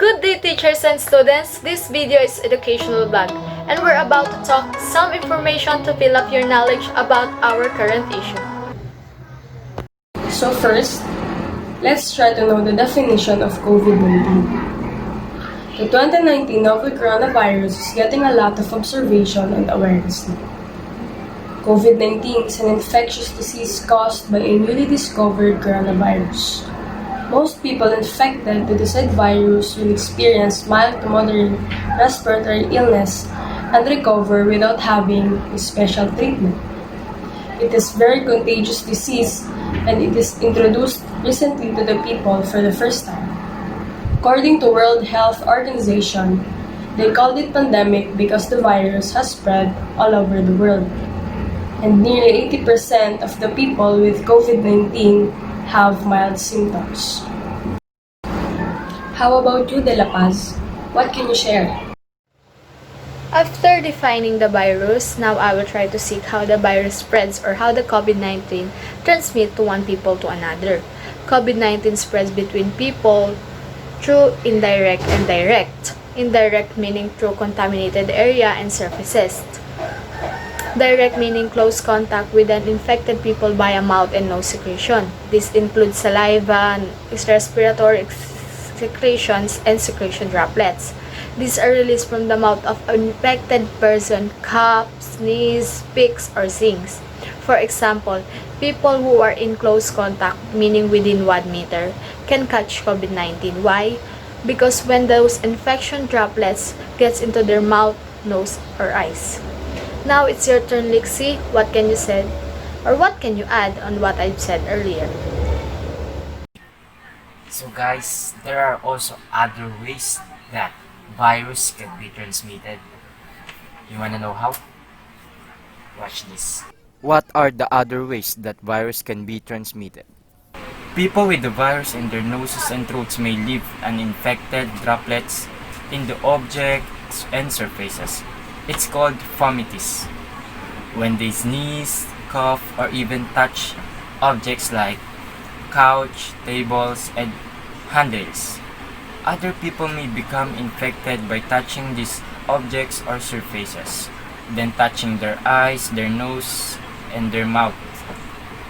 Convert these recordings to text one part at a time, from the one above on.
Good day, teachers and students. This video is educational vlog, and we're about to talk some information to fill up your knowledge about our current issue. So first, let's try to know the definition of COVID-19. The 2019 novel coronavirus is getting a lot of observation and awareness now. COVID-19 is an infectious disease caused by a newly discovered coronavirus. Most people infected with the said virus will experience mild to moderate respiratory illness and recover without having a special treatment. It is very contagious disease and it is introduced recently to the people for the first time. According to World Health Organization, they called it pandemic because the virus has spread all over the world. And nearly 80% of the people with COVID-19 have mild symptoms. How about you, Delapaz? What can you share? After defining the virus, now I will try to seek how the virus spreads or how the COVID-19 transmits to one people to another. COVID-19 spreads between people through indirect and direct. Indirect meaning through contaminated area and surfaces. Direct meaning close contact with an infected people via mouth and nose secretion. This includes saliva, respiratory secretions, and secretion droplets. These are released from the mouth of an infected person, cough, sneeze, speaks, or sings. For example, people who are in close contact, meaning within 1 meter, can catch COVID-19. Why? Because when those infection droplets gets into their mouth, nose, or eyes. Now it's your turn, Licsi. What can you say? Or what can you add on what I've said earlier? So guys, there are also other ways that virus can be transmitted. You wanna know how? Watch this. What are the other ways that virus can be transmitted? People with the virus in their noses and throats may leave uninfected droplets in the objects and surfaces. It's called fomites. When they sneeze, cough, or even touch objects like couch, tables, and handles. Other people may become infected by touching these objects or surfaces, then touching their eyes, their nose, and their mouth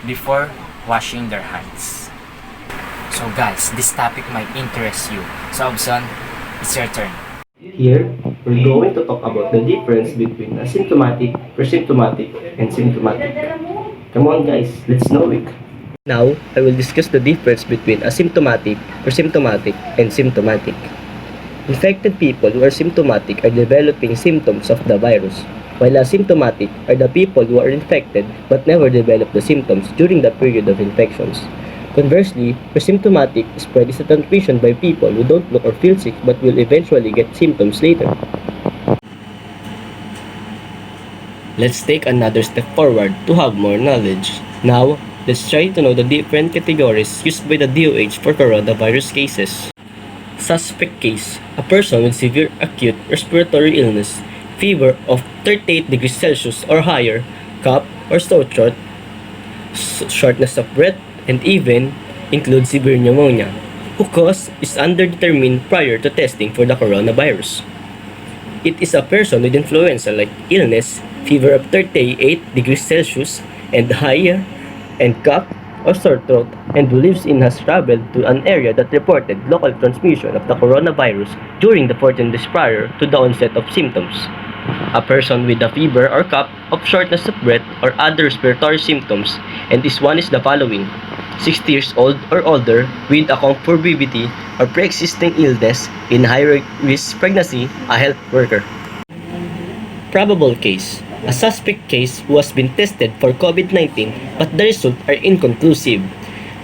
before washing their hands. So guys, this topic might interest you. So Japzon, it's your turn. Here, we're going to talk about the difference between asymptomatic, presymptomatic, and symptomatic. Come on guys, let's know it. Now, I will discuss the difference between asymptomatic, presymptomatic, and symptomatic. Infected people who are symptomatic are developing symptoms of the virus, while asymptomatic are the people who are infected but never develop the symptoms during the period of infections. Conversely, presymptomatic spread is a transmission by people who don't look or feel sick but will eventually get symptoms later. Let's take another step forward to have more knowledge. Now, let's try to know the different categories used by the DOH for coronavirus cases. Suspect case: a person with severe acute respiratory illness, fever of 38 degrees Celsius or higher, cough or sore throat, shortness of breath, and even include severe pneumonia, whose cause is undetermined prior to testing for the coronavirus. It is a person with influenza-like illness, fever of 38 degrees Celsius and higher, and cough or sore throat, and who lives in has traveled to an area that reported local transmission of the coronavirus during the 14 days prior to the onset of symptoms. A person with a fever or cough of shortness of breath or other respiratory symptoms, and this one is the following: 60 years old or older with a comorbidity or pre-existing illness, in high-risk pregnancy, a health worker. Probable case: a suspect case who has been tested for COVID-19 but the results are inconclusive.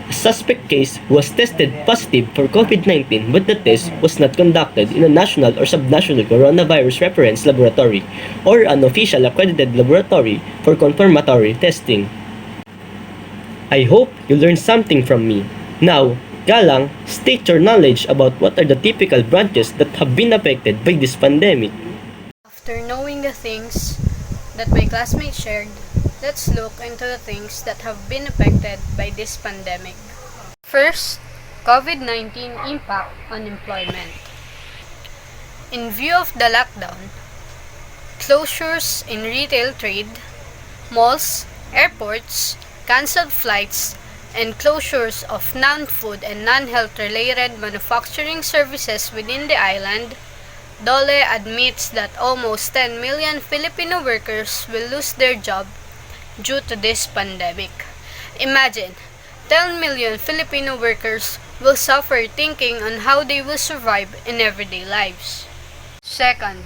A suspect case who was tested positive for COVID-19 but the test was not conducted in a national or subnational coronavirus reference laboratory or an official accredited laboratory for confirmatory testing. I hope you learned something from me. Now, Galang, state your knowledge about what are the typical branches that have been affected by this pandemic. After knowing the things that my classmates shared, let's look into the things that have been affected by this pandemic. First, COVID-19 impact on employment. In view of the lockdown, closures in retail trade, malls, airports, canceled flights, and closures of non-food and non-health related manufacturing services within the island, Dole admits that almost 10 million Filipino workers will lose their job due to this pandemic. Imagine, 10 million Filipino workers will suffer thinking on how they will survive in everyday lives. Second,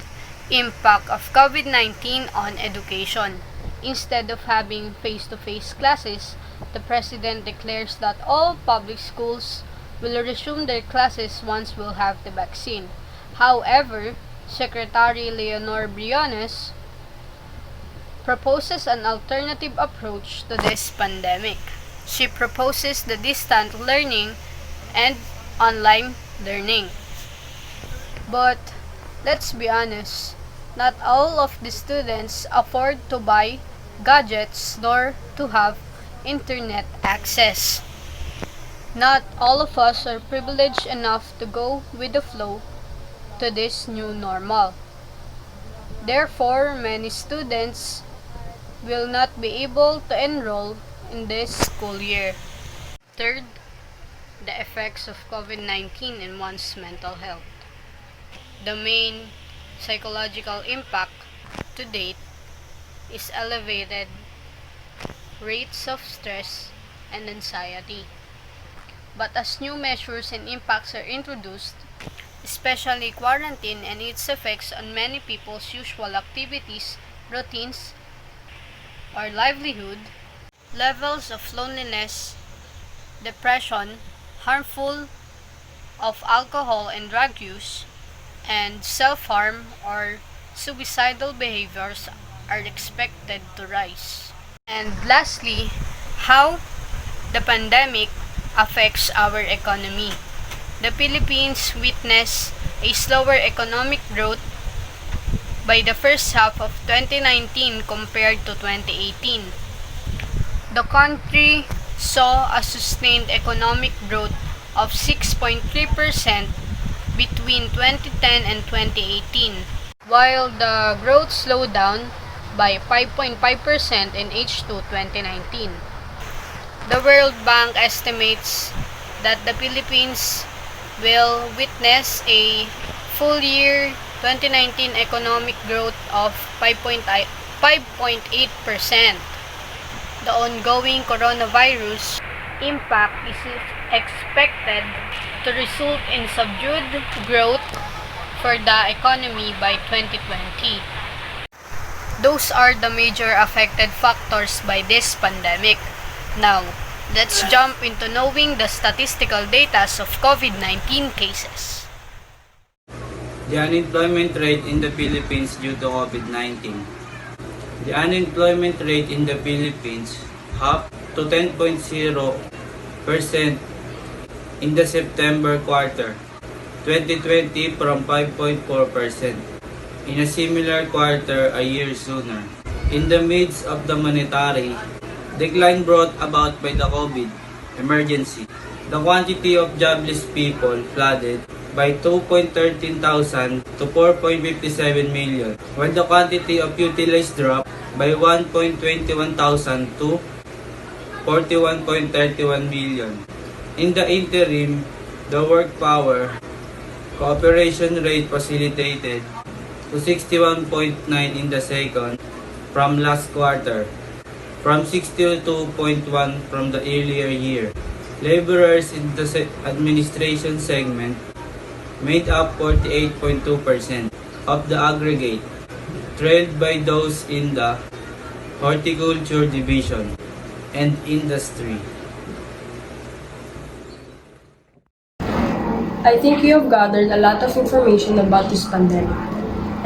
impact of COVID-19 on education. Instead of having face-to-face classes, the President declares that all public schools will resume their classes once we'll have the vaccine. However, Secretary Leonor Briones proposes an alternative approach to this pandemic. She proposes the distant learning and online learning. But let's be honest, not all of the students afford to buy gadgets nor to have internet access. Not all of us are privileged enough to go with the flow to this new normal. Therefore, many students will not be able to enroll in this school year. Third, the effects of COVID-19 in one's mental health. The main psychological impact to date is elevated rates of stress and anxiety. But as new measures and impacts are introduced, especially quarantine and its effects on many people's usual activities, routines, or livelihood, levels of loneliness, depression, harmful of alcohol and drug use, and self-harm or suicidal behaviors are expected to rise. And lastly, how the pandemic affects our economy. The Philippines witnessed a slower economic growth by the first half of 2019 compared to 2018. The country saw a sustained economic growth of 6.3% between 2010 and 2018, while the growth slowed down by 5.5% in H2 2019. The World Bank estimates that the Philippines will witness a full year 2019 economic growth of 5.8%. The ongoing coronavirus impact is expected to result in subdued growth for the economy by 2020. Those are the major affected factors by this pandemic. Now, let's jump into knowing the statistical data of COVID-19 cases. The unemployment rate in the Philippines due to COVID-19. The unemployment rate in the Philippines hopped to 10.0% in the September quarter 2020 from 5.4% in a similar quarter a year sooner. In the midst of the monetary decline brought about by the COVID emergency, the quantity of jobless people flooded by 2.13 thousand to 4.57 million, while the quantity of utilized dropped by 1.21 thousand to 41.31 million. In the interim, the work power cooperation rate facilitated to 61.9 in the second from last quarter, from 62.1 from the earlier year. Laborers in the administration segment made up 48.2% of the aggregate, trailed by those in the horticulture division and industry. I think you have gathered a lot of information about this pandemic.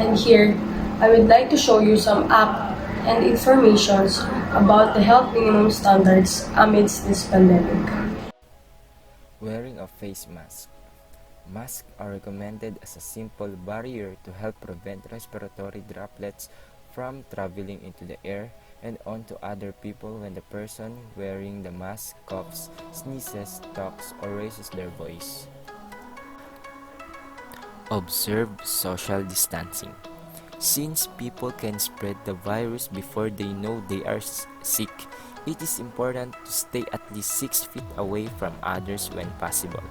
And here, I would like to show you some apps and informations about the health minimum standards amidst this pandemic. Wearing a face mask. Masks are recommended as a simple barrier to help prevent respiratory droplets from traveling into the air and onto other people when the person wearing the mask coughs, sneezes, talks, or raises their voice. Observe social distancing. Since people can spread the virus before they know they are sick, it is important to stay at least 6 feet away from others when possible.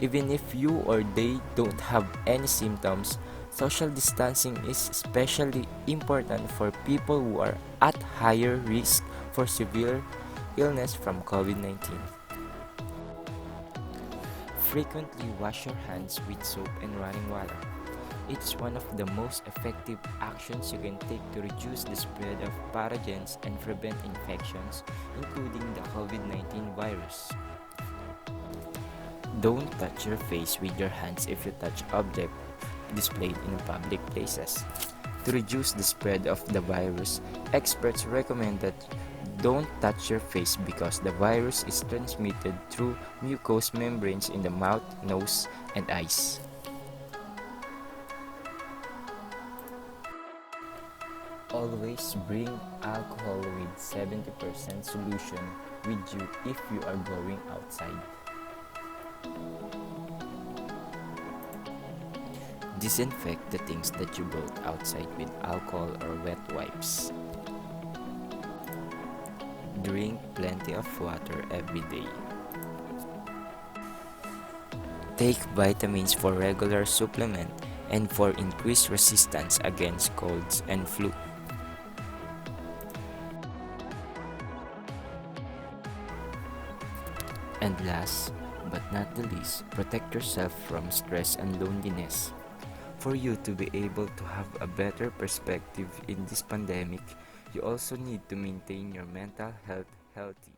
Even if you or they don't have any symptoms, social distancing is especially important for people who are at higher risk for severe illness from COVID-19. Frequently wash your hands with soap and running water. It's one of the most effective actions you can take to reduce the spread of pathogens and prevent infections, including the COVID-19 virus. Don't touch your face with your hands if you touch objects displayed in public places. To reduce the spread of the virus, experts recommend that don't touch your face because the virus is transmitted through mucous membranes in the mouth, nose, and eyes. Always bring alcohol with 70% solution with you if you are going outside. Disinfect the things that you brought outside with alcohol or wet wipes. Drink plenty of water every day. Take vitamins for regular supplement and for increased resistance against colds and flu. And last but not the least, protect yourself from stress and loneliness. For you to be able to have a better perspective in this pandemic, you also need to maintain your mental health healthy.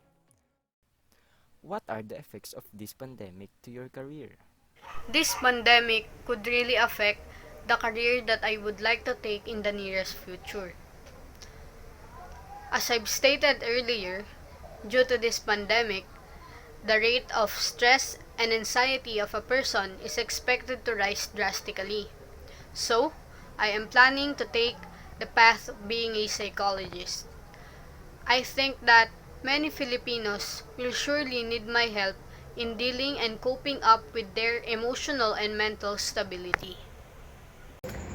What are the effects of this pandemic to your career? This pandemic could really affect the career that I would like to take in the nearest future. As I've stated earlier, due to this pandemic, the rate of stress and anxiety of a person is expected to rise drastically. So, I am planning to take the path of being a psychologist. I think that many Filipinos will surely need my help in dealing and coping up with their emotional and mental stability.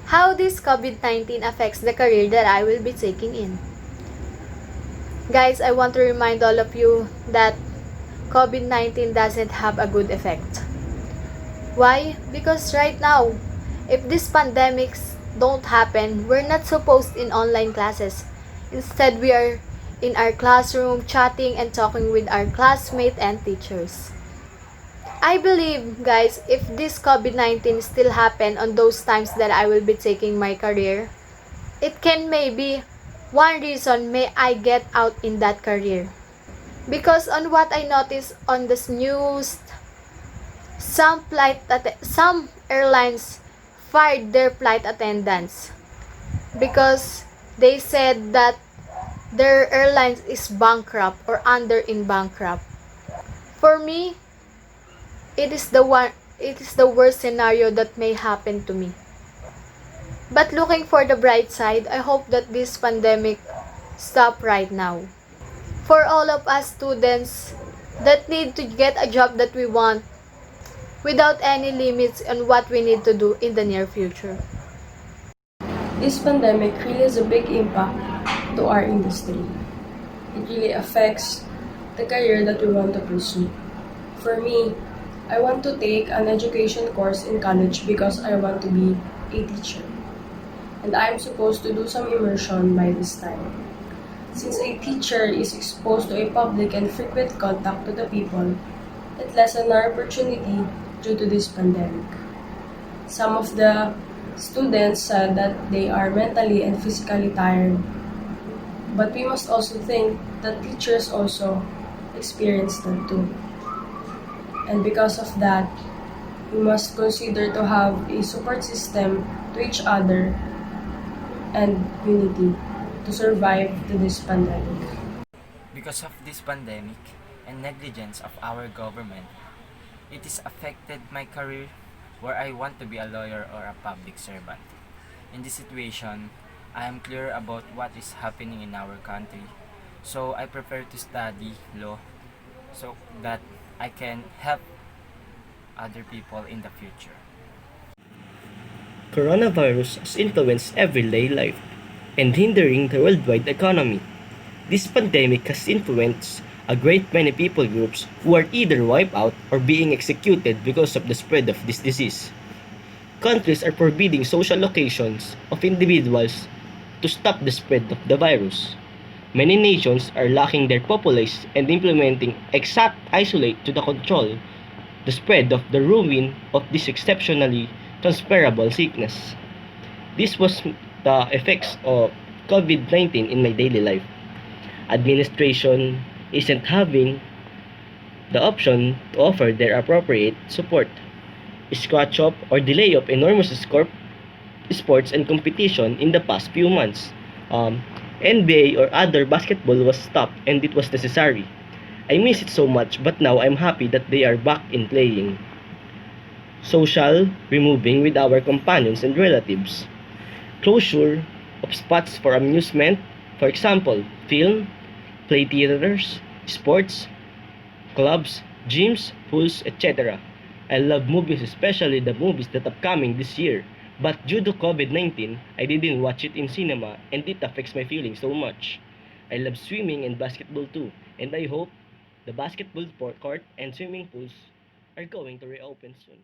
How this COVID-19 affects the career that I will be taking in. Guys, I want to remind all of you that COVID-19 doesn't have a good effect. Why? Because right now, if these pandemics don't happen, we're not supposed in online classes. Instead, we are in our classroom chatting and talking with our classmates and teachers. I believe, guys, if this COVID-19 still happen on those times that I will be taking my career, it can maybe one reason may I get out in that career. Because on what I noticed on this news, some airlines fired their flight attendants because they said that their airlines is bankrupt or under in bankrupt. For me, it is the worst scenario that may happen to me. But looking for the bright side, I hope that this pandemic stop right now. For all of us students that need to get a job that we want without any limits on what we need to do in the near future. This pandemic really has a big impact to our industry. It really affects the career that we want to pursue. For me, I want to take an education course in college because I want to be a teacher. And I'm supposed to do some immersion by this time. Since a teacher is exposed to a public and frequent contact to the people, it lessens our opportunity due to this pandemic. Some of the students said that they are mentally and physically tired. But we must also think that teachers also experience that too. And because of that, we must consider to have a support system to each other and unity to survive to this pandemic. Because of this pandemic and negligence of our government, it has affected my career where I want to be a lawyer or a public servant. In this situation, I am clear about what is happening in our country, so I prefer to study law so that I can help other people in the future. coronavirus has influenced everyday life and hindering the worldwide economy. This pandemic has influenced a great many people groups who are either wiped out or being executed because of the spread of this disease. Countries are forbidding social occasions of individuals to stop the spread of the virus. Many nations are locking their populace and implementing exact isolate to the control the spread of the ruin of this exceptionally transferable sickness. This was the effects of COVID-19 in my daily life. Administration isn't having the option to offer their appropriate support. Scratch off or delay of enormous sports and competition in the past few months. NBA or other basketball was stopped and it was necessary. I miss it so much, but now I'm happy that they are back in playing. Social removing with our companions and relatives. Closure of spots for amusement, for example, film, play theaters, sports, clubs, gyms, pools, etc. I love movies, especially the movies that are coming this year. But due to COVID-19, I didn't watch it in cinema and it affects my feelings so much. I love swimming and basketball too, and I hope the basketball court and swimming pools are going to reopen soon.